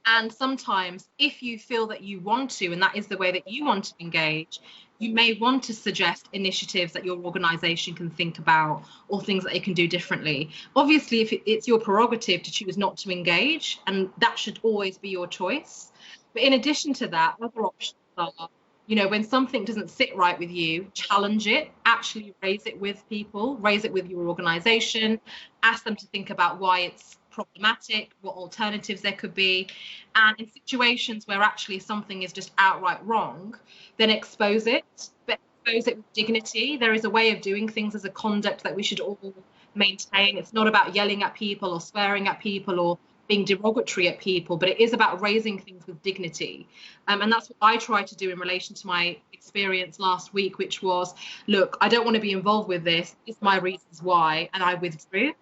Speaker 5: And sometimes if you feel that you want to, and that is the way that you want to engage, you may want to suggest initiatives that your organisation can think about or things that it can do differently. Obviously, if it's your prerogative to choose not to engage, and that should always be your choice. But in addition to that, other options are, you know, when something doesn't sit right with you, challenge it, actually raise it with people, raise it with your organisation, ask them to think about why it's problematic, what alternatives there could be, and in situations where actually something is just outright wrong, then expose it, but expose it with dignity. There is a way of doing things as a conduct that we should all maintain. It's not about yelling at people or swearing at people or being derogatory at people, but it is about raising things with dignity. And that's what I tried to do in relation to my experience last week, which was, look, I don't want to be involved with this. It's my reasons why, and I withdrew.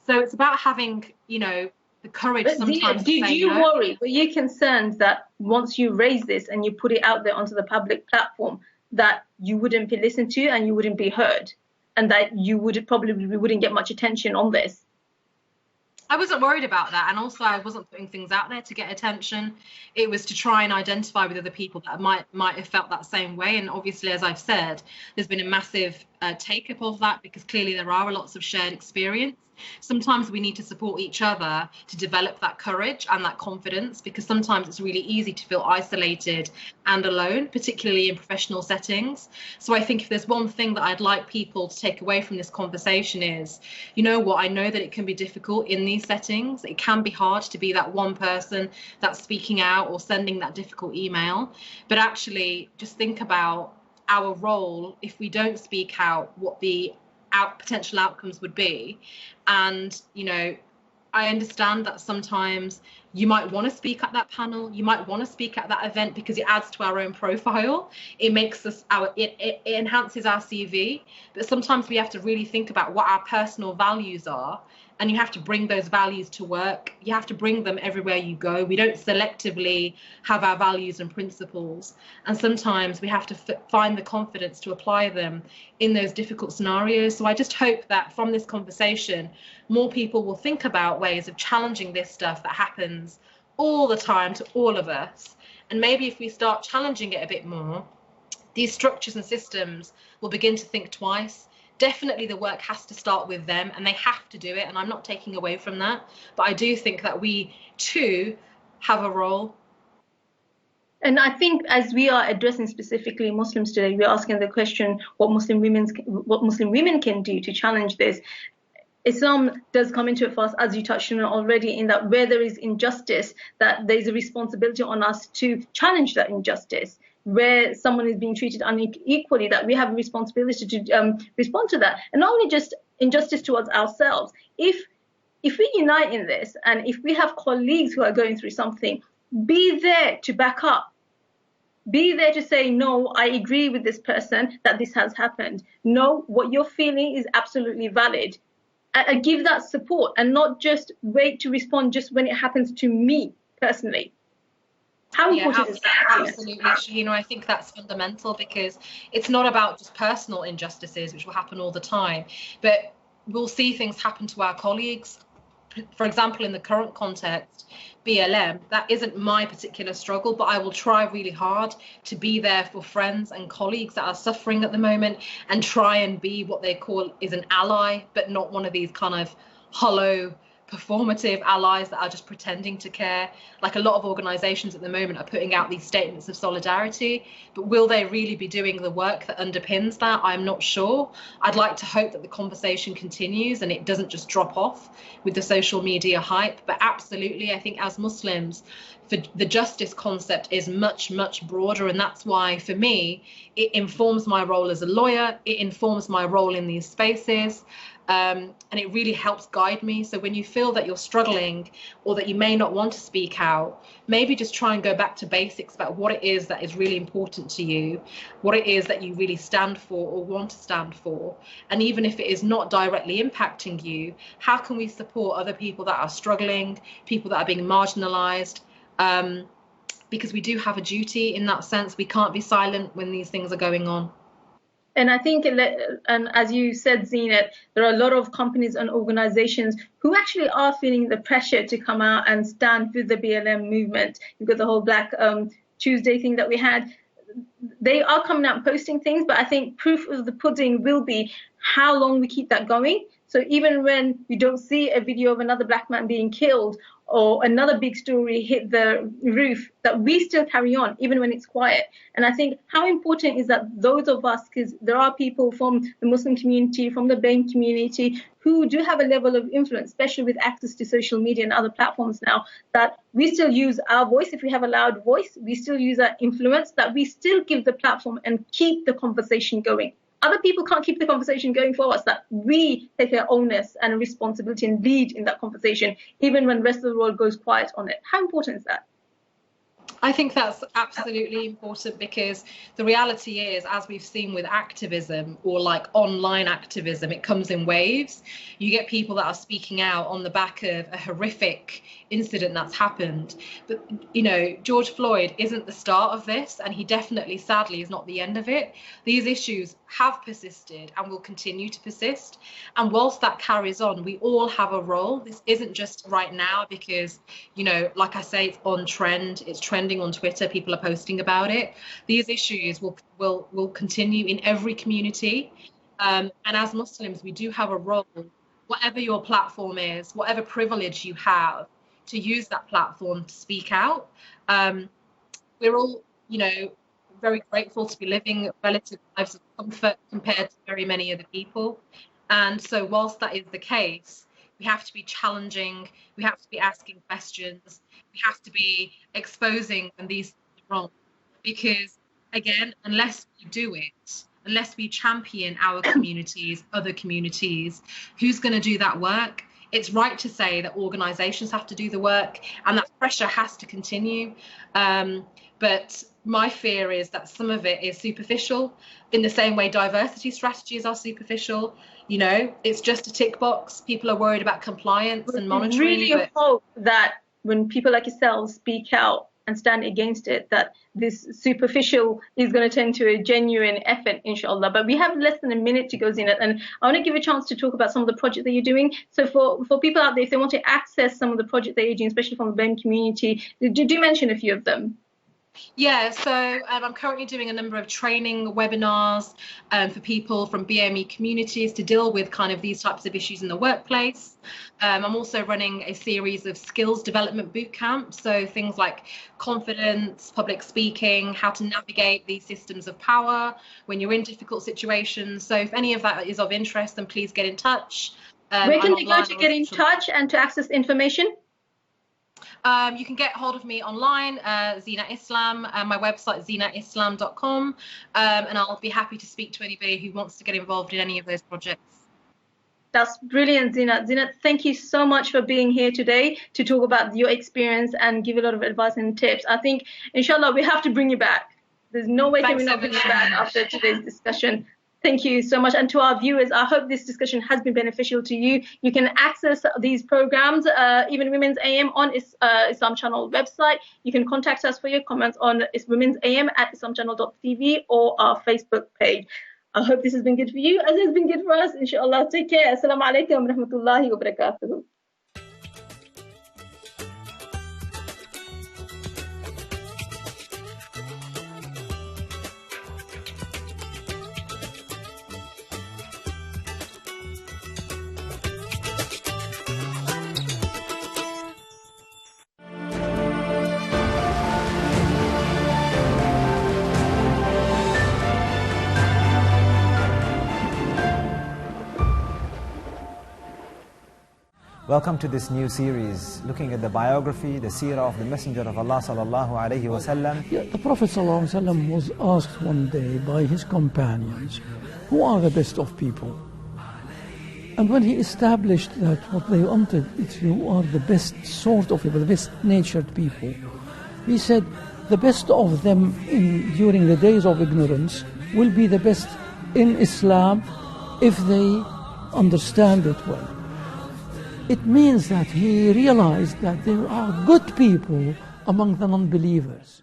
Speaker 5: So it's about having, you know, the courage sometimes to say no. Do you worry,
Speaker 4: were you concerned that once you raise this and you put it out there onto the public platform, that you wouldn't be listened to and you wouldn't be heard, and that you wouldn't get much attention on this?
Speaker 5: I wasn't worried about that, and also I wasn't putting things out there to get attention. It was to try and identify with other people that might have felt that same way. And obviously, as I've said, there's been a massive take up of that, because clearly there are lots of shared experience. Sometimes we need to support each other to develop that courage and that confidence, because sometimes it's really easy to feel isolated and alone, particularly in professional settings. So I think if there's one thing that I'd like people to take away from this conversation is, you know what, I know that it can be difficult in these settings. It can be hard to be that one person that's speaking out or sending that difficult email, but actually just think about our role if we don't speak out, what the potential outcomes would be. And I understand that sometimes you might want to speak at that panel, you might want to speak at that event because it adds to our own profile, it makes us it enhances our CV, but sometimes we have to really think about what our personal values are, and you have to bring those values to work. You have to bring them everywhere you go. We don't selectively have our values and principles, and sometimes we have to find the confidence to apply them in those difficult scenarios. So I just hope that from this conversation, more people will think about ways of challenging this stuff that happens all the time to all of us. And maybe if we start challenging it a bit more, these structures and systems will begin to think twice. Definitely the work has to start with them, and they have to do it, and I'm not taking away from that, but I do think that we too have a role.
Speaker 4: And I think as we are addressing specifically Muslims today, we're asking the question what Muslim women can do to challenge this. Islam does come into it for us, as you touched on already, in that where there is injustice, that there's a responsibility on us to challenge that injustice. Where someone is being treated unequally, that we have a responsibility to respond to that. And not only just injustice towards ourselves. If we unite in this, and if we have colleagues who are going through something, be there to back up. Be there to say, no, I agree with this person that this has happened. No, what you're feeling is absolutely valid. And give that support, and not just wait to respond just when it happens to me personally. How important is that?
Speaker 5: Absolutely, Shahina. I think that's fundamental, because it's not about just personal injustices, which will happen all the time, but we'll see things happen to our colleagues. For example, in the current context, BLM, that isn't my particular struggle, but I will try really hard to be there for friends and colleagues that are suffering at the moment, and try and be what they call is an ally, but not one of these kind of hollow performative allies that are just pretending to care. Like a lot of organizations at the moment are putting out these statements of solidarity, but will they really be doing the work that underpins that? I'm not sure. I'd like to hope that the conversation continues and it doesn't just drop off with the social media hype. But absolutely, I think as Muslims, the justice concept is much, much broader, and that's why for me it informs my role as a lawyer, it informs my role in these spaces. And it really helps guide me. So when you feel that you're struggling or that you may not want to speak out, maybe just try and go back to basics about what it is that is really important to you, what it is that you really stand for or want to stand for. And even if it is not directly impacting you, how can we support other people that are struggling, people that are being marginalized? Because we do have a duty in that sense. We can't be silent when these things are going on.
Speaker 4: And I think, and as you said, Zinat, there are a lot of companies and organizations who actually are feeling the pressure to come out and stand with the BLM movement. You've got the whole Black Tuesday thing that we had. They are coming out and posting things, but I think proof of the pudding will be how long we keep that going. So even when you don't see a video of another black man being killed or another big story hit the roof, that we still carry on, even when it's quiet. And I think how important is that those of us, because there are people from the Muslim community, from the BAME community, who do have a level of influence, especially with access to social media and other platforms now, that we still use our voice. If we have a loud voice, we still use our influence, that we still give the platform and keep the conversation going. Other people can't keep the conversation going for us, that we take our onus and responsibility and lead in that conversation, even when the rest of the world goes quiet on it. How important is that?
Speaker 5: I think that's absolutely important, because the reality is, as we've seen with activism or like online activism, it comes in waves. You get people that are speaking out on the back of a horrific incident that's happened. But, you know, George Floyd isn't the start of this, and he definitely, sadly, is not the end of it. These issues have persisted and will continue to persist. And whilst that carries on, we all have a role. This isn't just right now because, you know, like I say, it's on trend, it's trending on Twitter, people are posting about it. These issues will continue in every community. And as Muslims, we do have a role whatever your platform is, whatever privilege you have, to use that platform to speak out. We're all, very grateful to be living relative lives of comfort compared to very many other people. And so whilst that is the case, we have to be challenging, we have to be asking questions, we have to be exposing when these things are wrong. Because again, unless we do it, unless we champion our communities, other communities, who's going to do that work? It's right to say that organisations have to do the work, and that pressure has to continue. But my fear is that some of it is superficial, in the same way diversity strategies are superficial. It's just a tick box. People are worried about compliance and monitoring.
Speaker 4: Really hope that when people like yourselves speak out and stand against it, that this superficial is going to turn to a genuine effort, inshallah. But we have less than a minute to go, Zinat, and I want to give a chance to talk about some of the projects that you're doing. So for people out there, if they want to access some of the projects that you're doing, especially from the BEM community, do mention a few of them.
Speaker 5: Yeah, so I'm currently doing a number of training webinars for people from BME communities to deal with kind of these types of issues in the workplace. I'm also running a series of skills development boot camps, so things like confidence, public speaking, how to navigate these systems of power when you're in difficult situations. So if any of that is of interest, then please get in touch.
Speaker 4: Where can they go to get in touch and to access information?
Speaker 5: You can get hold of me online, Zina Islam, my website is zinaislam.com, and I'll be happy to speak to anybody who wants to get involved in any of those projects.
Speaker 4: That's brilliant, Zinat. Zinat, thank you so much for being here today to talk about your experience and give a lot of advice and tips. I think, inshallah, we have to bring you back. There's no way that we're not bringing you back after today's discussion. Thank you so much. And to our viewers, I hope this discussion has been beneficial to you. You can access these programs, even Women's AM, on Islam Channel website. You can contact us for your comments on Women's AM at islamchannel.tv or our Facebook page. I hope this has been good for you, as it's been good for us. Inshallah. Take care. Assalamu alaikum wa rahmatullahi wa barakatuh.
Speaker 14: Welcome to this new series, looking at the biography, the seerah of the Messenger of Allah sallallahu alaihi wasallam.
Speaker 15: The Prophet sallallahu alaihi wasallam was asked one day by his companions, who are the best of people? And when he established that what they wanted is who are the best sort of people, the best natured people, he said the best of them during the days of ignorance will be the best in Islam if they understand it well. It means that he realized that there are good people among the non-believers.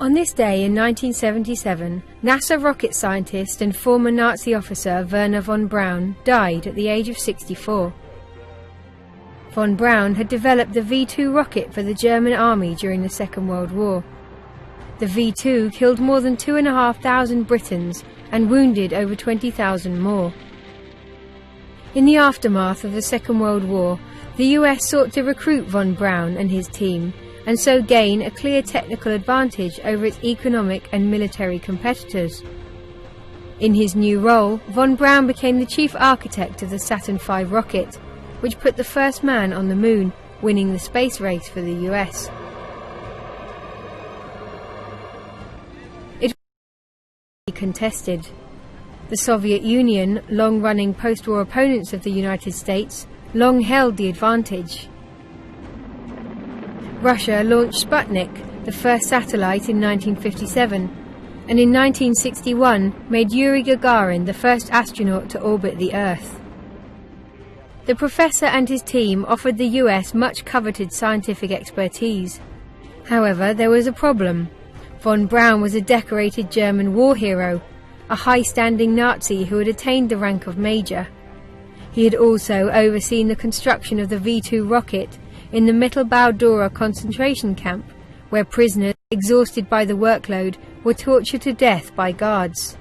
Speaker 3: On this day in 1977, NASA rocket scientist and former Nazi officer Wernher von Braun died at the age of 64. Von Braun had developed the V-2 rocket for the German army during the Second World War. The V-2 killed more than 2,500 Britons and wounded over 20,000 more. In the aftermath of the Second World War, the US sought to recruit von Braun and his team, and so gain a clear technical advantage over its economic and military competitors. In his new role, von Braun became the chief architect of the Saturn V rocket, which put the first man on the moon, winning the space race for the US. It was contested. The Soviet Union, long-running post-war opponents of the United States, long held the advantage. Russia launched Sputnik, the first satellite, in 1957, and in 1961 made Yuri Gagarin the first astronaut to orbit the Earth. The professor and his team offered the US much coveted scientific expertise. However, there was a problem. Von Braun was a decorated German war hero, a high-standing Nazi who had attained the rank of major. He had also overseen the construction of the V-2 rocket in the Mittelbau-Dora concentration camp, where prisoners, exhausted by the workload, were tortured to death by guards.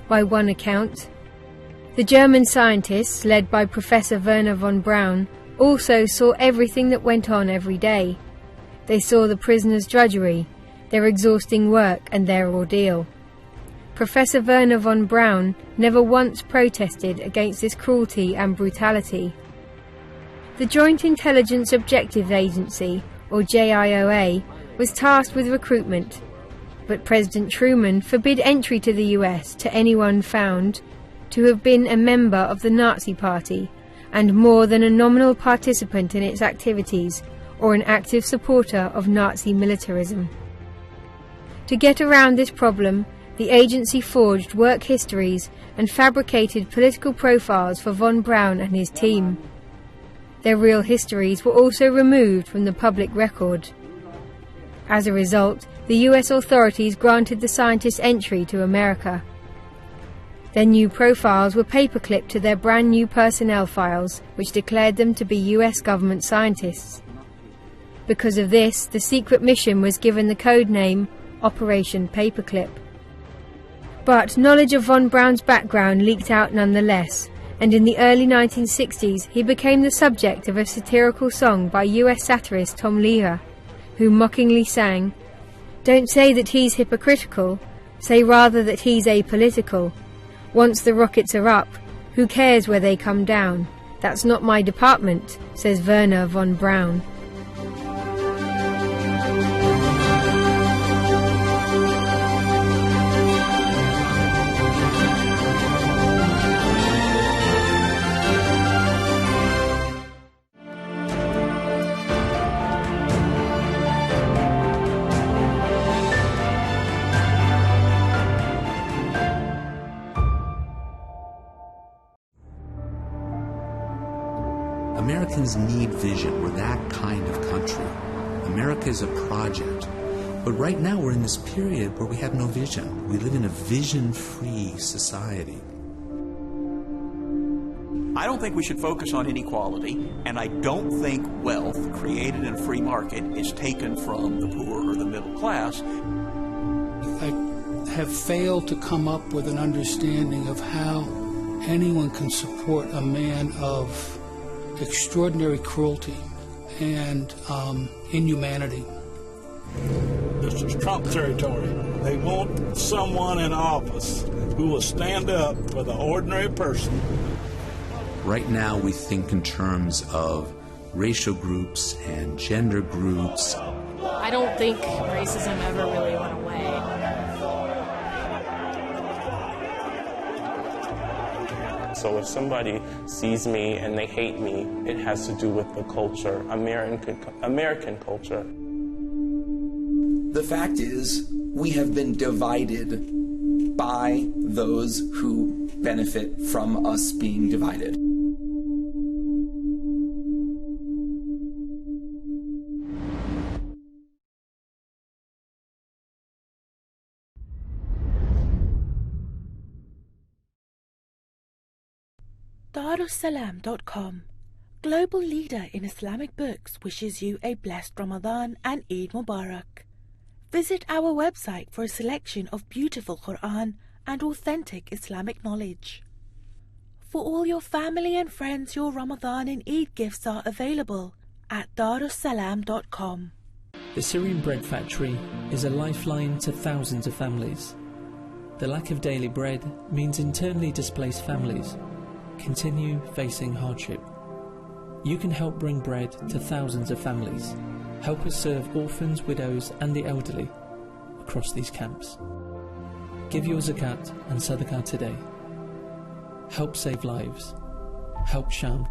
Speaker 3: By one account, the German scientists, led by Professor Werner von Braun, also saw everything that went on every day. They saw the prisoners' drudgery, their exhausting work and their ordeal. Professor Werner von Braun never once protested against this cruelty and brutality. The Joint Intelligence Objectives Agency, or JIOA, was tasked with recruitment, but President Truman forbid entry to the US to anyone found to have been a member of the Nazi Party and more than a nominal participant in its activities or an active supporter of Nazi militarism. To get around this problem, the agency forged work histories and fabricated political profiles for von Braun and his team. Their real histories were also removed from the public record. As a result, the US authorities granted the scientists entry to America. Their new profiles were paperclipped to their brand new personnel files, which declared them to be US government scientists. Because of this, the secret mission was given the code name Operation Paperclip. But knowledge of von Braun's background leaked out nonetheless, and in the early 1960s he became the subject of a satirical song by US satirist Tom Lehrer, who mockingly sang, "Don't say that he's hypocritical, say rather that he's apolitical. Once the rockets are up, who cares where they come down? That's not my department," says Werner von Braun.
Speaker 16: Americans need vision. We're that kind of country. America is a project. But right now we're in this period where we have no vision. We live in a vision-free society.
Speaker 17: I don't think we should focus on inequality, and I don't think wealth created in a free market is taken from the poor or the middle class.
Speaker 18: I have failed to come up with an understanding of how anyone can support a man of extraordinary cruelty and inhumanity.
Speaker 19: This is Trump territory. They want someone in office who will stand up for the ordinary person.
Speaker 16: Right now we think in terms of racial groups and gender groups.
Speaker 20: I don't think racism ever really went away.
Speaker 21: So if somebody sees me and they hate me, it has to do with the culture, American culture.
Speaker 22: The fact is, we have been divided by those who benefit from us being divided.
Speaker 2: Darussalam.com, global leader in Islamic books, wishes you a blessed Ramadan and Eid Mubarak. Visit our website for a selection of beautiful Quran and authentic Islamic knowledge. For all your family and friends, your Ramadan and Eid gifts are available at Darussalam.com.
Speaker 23: The Syrian Bread Factory is a lifeline to thousands of families. The lack of daily bread means internally displaced families continue facing hardship. You can help bring bread to thousands of families. Help us serve orphans, widows and the elderly across these camps. Give your zakat and sadaqah today. Help save lives. Help Sham.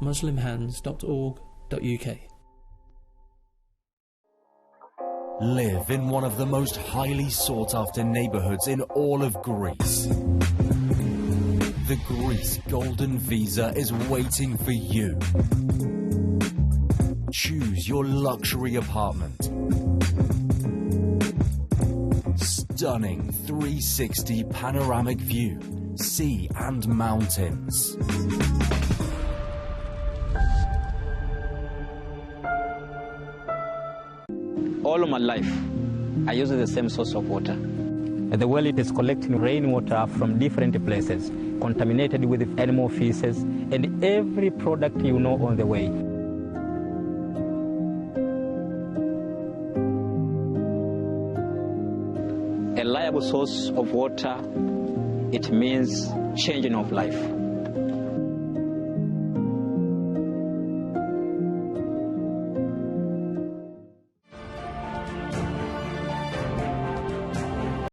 Speaker 23: muslimhands.org.uk.
Speaker 10: Live in one of the most highly sought-after neighborhoods in all of Greece. The Greece Golden Visa is waiting for you. Choose your luxury apartment. Stunning 360 panoramic view, sea and mountains.
Speaker 1: All of my life, I use the same source of water. The well it is collecting rainwater from different places, contaminated with animal feces and every product you know on the way. A reliable source of water, it means changing of life.